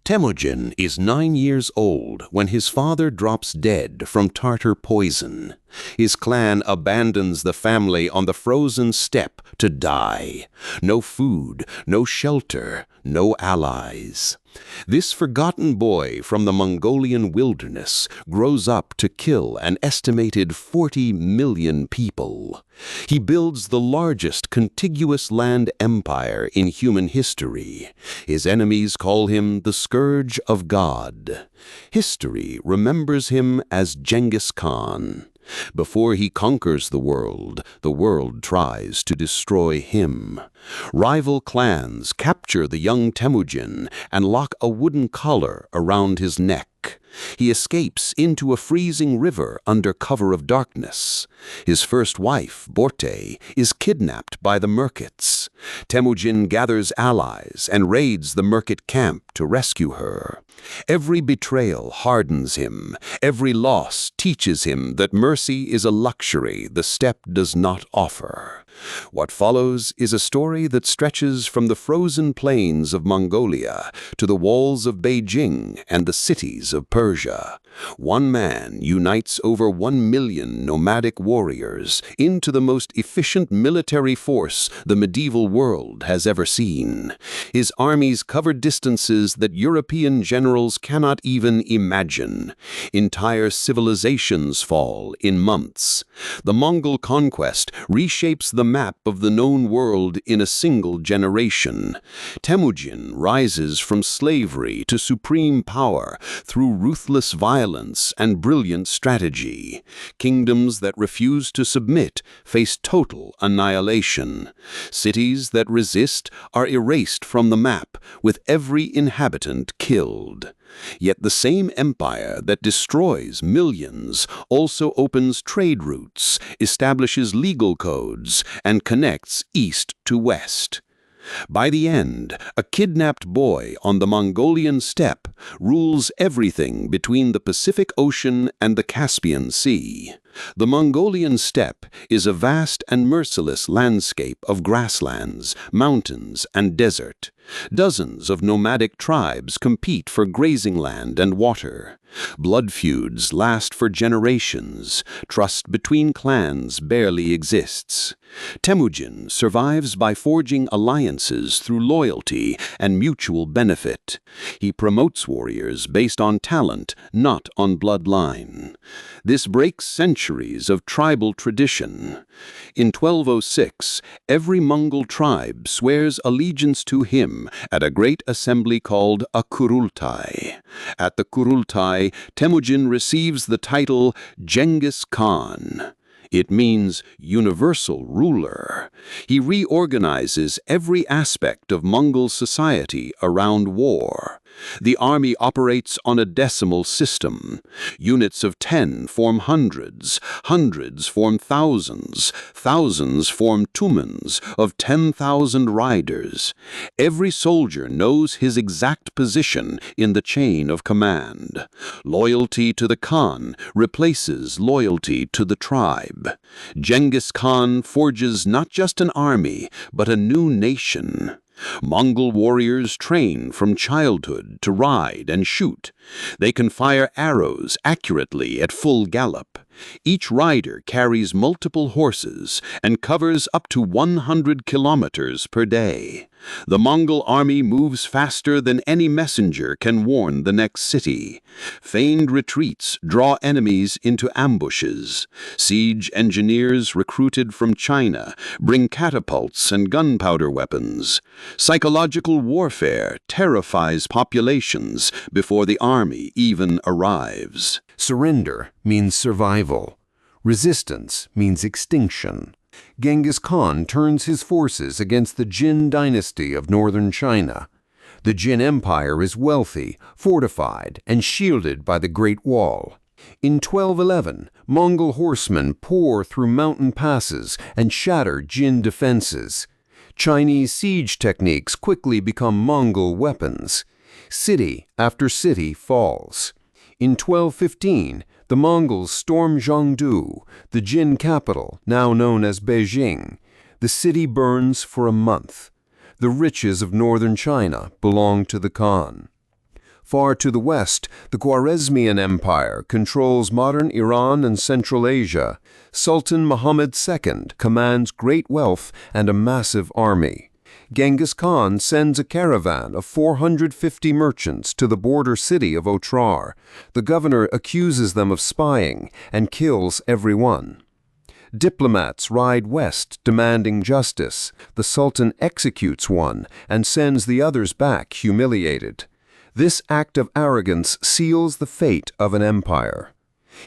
Temujin is 9 years old when his father drops dead from Tartar poison. His clan abandons the family on the frozen steppe to die. No food, no shelter, no allies. This forgotten boy from the Mongolian wilderness grows up to kill an estimated 40 million people. He builds the largest contiguous land empire in human history. His enemies call him the Scourge of God. History remembers him as Genghis Khan. Before he conquers the world tries to destroy him. Rival clans capture the young Temujin and lock a wooden collar around his neck. He escapes into a freezing river under cover of darkness. His first wife, Borte, is kidnapped by the Merkits. Temujin gathers allies and raids the Merkit camp to rescue her. Every betrayal hardens him. Every loss teaches him that mercy is a luxury the steppe does not offer. What follows is a story that stretches from the frozen plains of Mongolia to the walls of Beijing and the cities of Persia. One man unites over 1 million nomadic warriors into the most efficient military force the medieval world has ever seen. His armies cover distances that European generals cannot even imagine. Entire civilizations fall in months. The Mongol conquest reshapes the map of the known world in a single generation. Temujin rises from slavery to supreme power through ruthless violence and brilliant strategy. Kingdoms that refuse to submit face total annihilation. Cities that resist are erased from the map, with every inhabitant killed. Yet the same empire that destroys millions also opens trade routes, establishes legal codes, and connects east to west. By the end, a kidnapped boy on the Mongolian steppe rules everything between the Pacific Ocean and the Caspian Sea. The Mongolian steppe is a vast and merciless landscape of grasslands, mountains, and desert. Dozens of nomadic tribes compete for grazing land and water. Blood feuds last for generations. Trust between clans barely exists. Temujin survives by forging alliances through loyalty and mutual benefit. He promotes warriors based on talent, not on bloodline. This breaks centuries of tribal tradition. In 1206, every Mongol tribe swears allegiance to him at a great assembly called a kurultai. At the kurultai, Temujin receives the title Genghis Khan. It means universal ruler. He reorganizes every aspect of Mongol society around war. The army operates on a decimal system. Units of 10 form hundreds, hundreds form thousands, thousands form tumens of 10,000 riders. Every soldier knows his exact position in the chain of command. Loyalty to the Khan replaces loyalty to the tribe. Genghis Khan forges not just an army, but a new nation. Mongol warriors train from childhood to ride and shoot. They can fire arrows accurately at full gallop. Each rider carries multiple horses and covers up to 100 kilometers per day. The Mongol army moves faster than any messenger can warn the next city. Feigned retreats draw enemies into ambushes. Siege engineers recruited from China bring catapults and gunpowder weapons. Psychological warfare terrifies populations before the army even arrives. Surrender means survival. Resistance means extinction. Genghis Khan turns his forces against the Jin dynasty of northern China. The Jin Empire is wealthy, fortified, and shielded by the Great Wall. In 1211, Mongol horsemen pour through mountain passes and shatter Jin defenses. Chinese siege techniques quickly become Mongol weapons. City after city falls. In 1215, the Mongols storm Zhengdu, the Jin capital, now known as Beijing. The city burns for a month. The riches of northern China belong to the Khan. Far to the west, the Khwarezmian Empire controls modern Iran and Central Asia. Sultan Muhammad II commands great wealth and a massive army. Genghis Khan sends a caravan of 450 merchants to the border city of Otrar. The governor accuses them of spying and kills every one. Diplomats ride west demanding justice. The Sultan executes one and sends the others back humiliated. This act of arrogance seals the fate of an empire.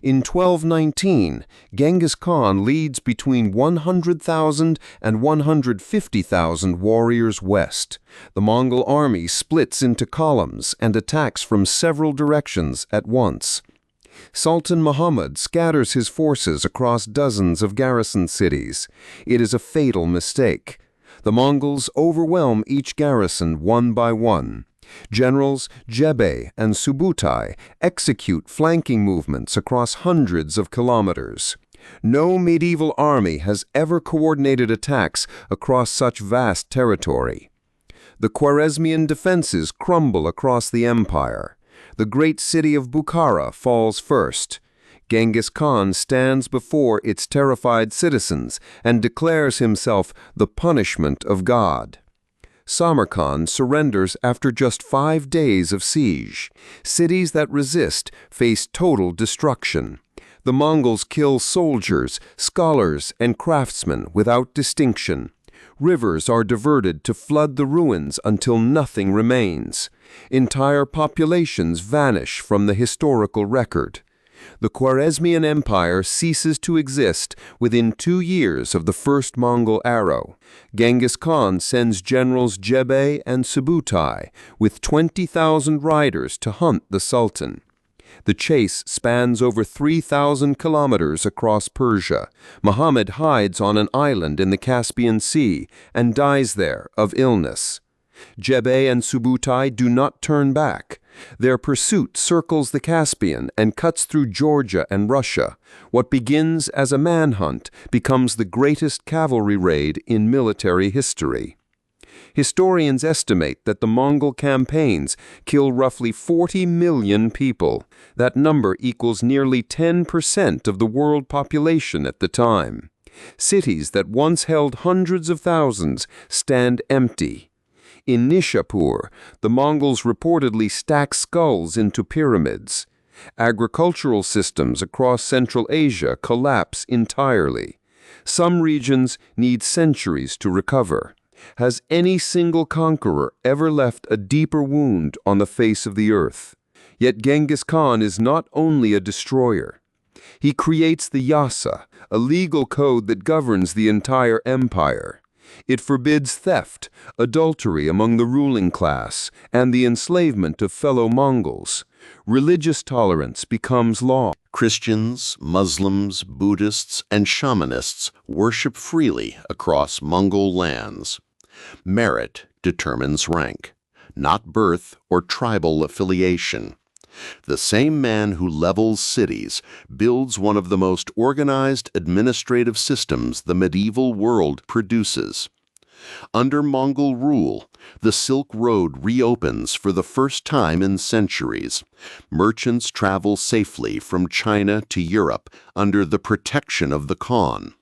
In 1219, Genghis Khan leads between 100,000 and 150,000 warriors west. The Mongol army splits into columns and attacks from several directions at once. Sultan Muhammad scatters his forces across dozens of garrison cities. It is a fatal mistake. The Mongols overwhelm each garrison one by one. Generals Jebe and Subutai execute flanking movements across hundreds of kilometers. No medieval army has ever coordinated attacks across such vast territory. The Khwarezmian defenses crumble across the empire. The great city of Bukhara falls first. Genghis Khan stands before its terrified citizens and declares himself the punishment of God. Samarkand surrenders after just 5 days of siege. Cities that resist face total destruction. The Mongols kill soldiers, scholars, and craftsmen without distinction. Rivers are diverted to flood the ruins until nothing remains. Entire populations vanish from the historical record. The Khwarezmian Empire ceases to exist within 2 years of the first Mongol arrow. Genghis Khan sends generals Jebe and Subutai with 20,000 riders to hunt the Sultan. The chase spans over 3,000 kilometers across Persia. Muhammad hides on an island in the Caspian Sea and dies there of illness. Jebe and Subutai do not turn back. Their pursuit circles the Caspian and cuts through Georgia and Russia. What begins as a manhunt becomes the greatest cavalry raid in military history. Historians estimate that the Mongol campaigns kill roughly 40 million people. That number equals nearly 10% of the world population at the time. Cities that once held hundreds of thousands stand empty. In Nishapur, the Mongols reportedly stack skulls into pyramids. Agricultural systems across Central Asia collapse entirely. Some regions need centuries to recover. Has any single conqueror ever left a deeper wound on the face of the earth? Yet Genghis Khan is not only a destroyer. He creates the yasa, a legal code that governs the entire empire. It forbids theft, adultery among the ruling class, and the enslavement of fellow Mongols. Religious tolerance becomes law. Christians, Muslims, Buddhists, and shamanists worship freely across Mongol lands. Merit determines rank, not birth or tribal affiliation. The same man who levels cities builds one of the most organized administrative systems the medieval world produces. Under Mongol rule, the Silk Road reopens for the first time in centuries. Merchants travel safely from China to Europe under the protection of the Khan.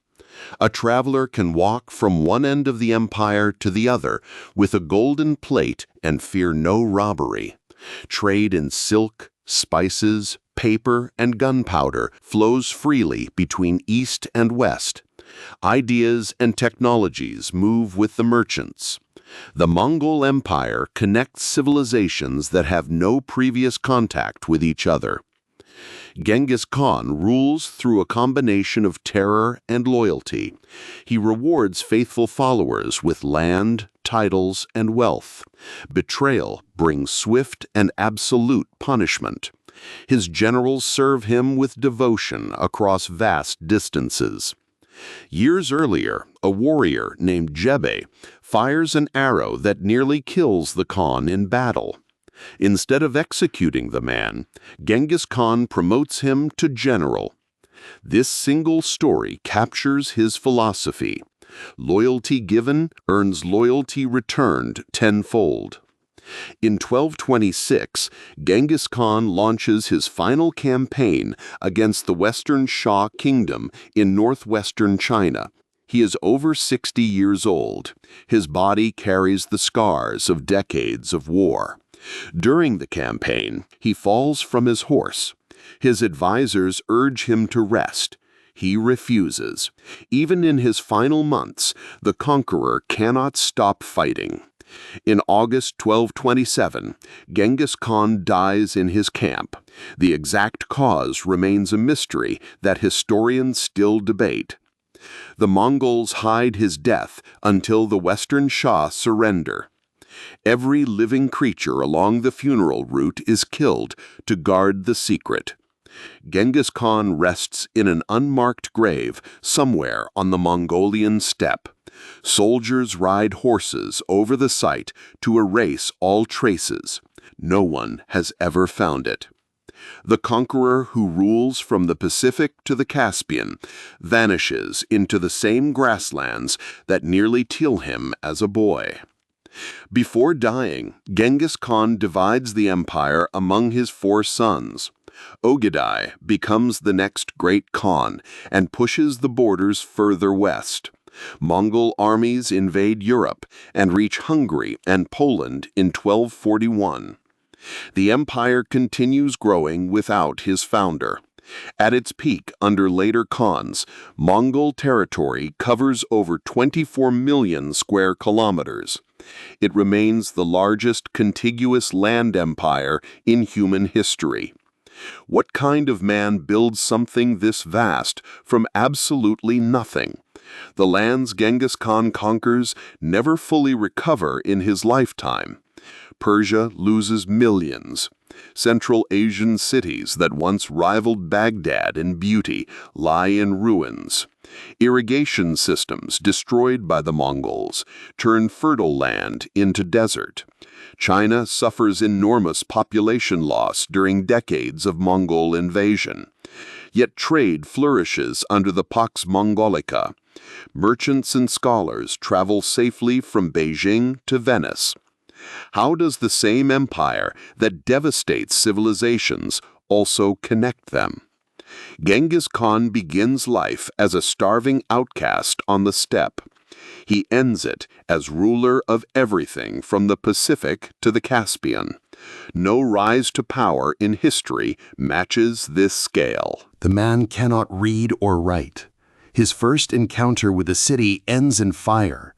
A traveler can walk from one end of the empire to the other with a golden plate and fear no robbery. Trade in silk, spices, paper, and gunpowder flows freely between East and West. Ideas and technologies move with the merchants. The Mongol Empire connects civilizations that have no previous contact with each other. Genghis Khan rules through a combination of terror and loyalty. He rewards faithful followers with land, titles, and wealth. Betrayal brings swift and absolute punishment. His generals serve him with devotion across vast distances. Years earlier, a warrior named Jebe fires an arrow that nearly kills the Khan in battle. Instead of executing the man, Genghis Khan promotes him to general. This single story captures his philosophy. Loyalty given earns loyalty returned tenfold. In 1226, Genghis Khan launches his final campaign against the Western Xia Kingdom in northwestern China. He is over 60 years old. His body carries the scars of decades of war. During the campaign, he falls from his horse. His advisors urge him to rest. He refuses. Even in his final months, the conqueror cannot stop fighting. In August 1227, Genghis Khan dies in his camp. The exact cause remains a mystery that historians still debate. The Mongols hide his death until the Western Xia surrender. Every living creature along the funeral route is killed to guard the secret. Genghis Khan rests in an unmarked grave somewhere on the Mongolian steppe. Soldiers ride horses over the site to erase all traces. No one has ever found it. The conqueror who rules from the Pacific to the Caspian vanishes into the same grasslands that nearly till him as a boy. Before dying, Genghis Khan divides the empire among his 4 sons. Ogedai becomes the next great Khan and pushes the borders further west. Mongol armies invade Europe and reach Hungary and Poland in 1241. The empire continues growing without his founder. At its peak under later Khans, Mongol territory covers over 24 million square kilometers. It remains the largest contiguous land empire in human history. What kind of man builds something this vast from absolutely nothing? The lands Genghis Khan conquers never fully recover in his lifetime. Persia loses millions. Central Asian cities that once rivaled Baghdad in beauty lie in ruins. Irrigation systems destroyed by the Mongols turn fertile land into desert. China suffers enormous population loss during decades of Mongol invasion. Yet trade flourishes under the Pax Mongolica. Merchants and scholars travel safely from Beijing to Venice. How does the same empire that devastates civilizations also connect them? Genghis Khan begins life as a starving outcast on the steppe. He ends it as ruler of everything from the Pacific to the Caspian. No rise to power in history matches this scale. The man cannot read or write. His first encounter with a city ends in fire.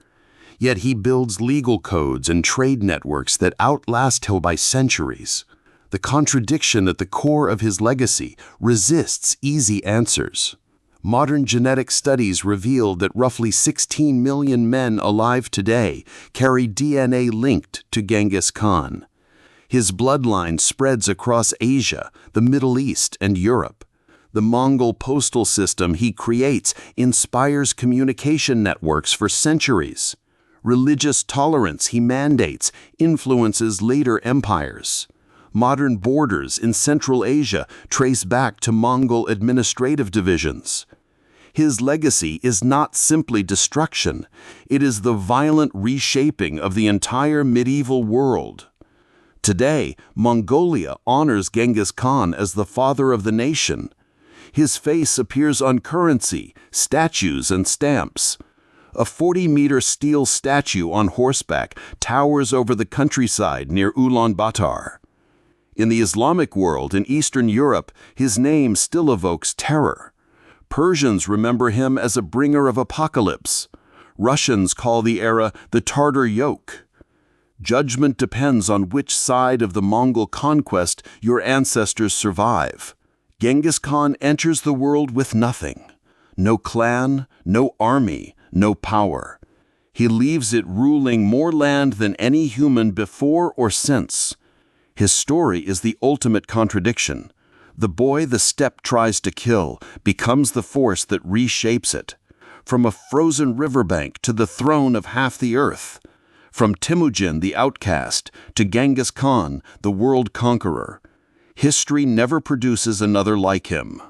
Yet he builds legal codes and trade networks that outlast him by centuries. The contradiction at the core of his legacy resists easy answers. Modern genetic studies reveal that roughly 16 million men alive today carry DNA linked to Genghis Khan. His bloodline spreads across Asia, the Middle East, and Europe. The Mongol postal system he creates inspires communication networks for centuries. Religious tolerance he mandates influences later empires. Modern borders in Central Asia trace back to Mongol administrative divisions. His legacy is not simply destruction, it is the violent reshaping of the entire medieval world. Today, Mongolia honors Genghis Khan as the father of the nation. His face appears on currency, statues, and stamps. A 40-meter steel statue on horseback towers over the countryside near Ulaanbaatar. In the Islamic world in Eastern Europe, his name still evokes terror. Persians remember him as a bringer of apocalypse. Russians call the era the Tartar yoke. Judgment depends on which side of the Mongol conquest your ancestors survive. Genghis Khan enters the world with nothing. No clan, no army, no power. He leaves it ruling more land than any human before or since. His story is the ultimate contradiction. The boy the steppe tries to kill becomes the force that reshapes it. From a frozen riverbank to the throne of half the earth. From Temujin the outcast to Genghis Khan, the world conqueror. History never produces another like him.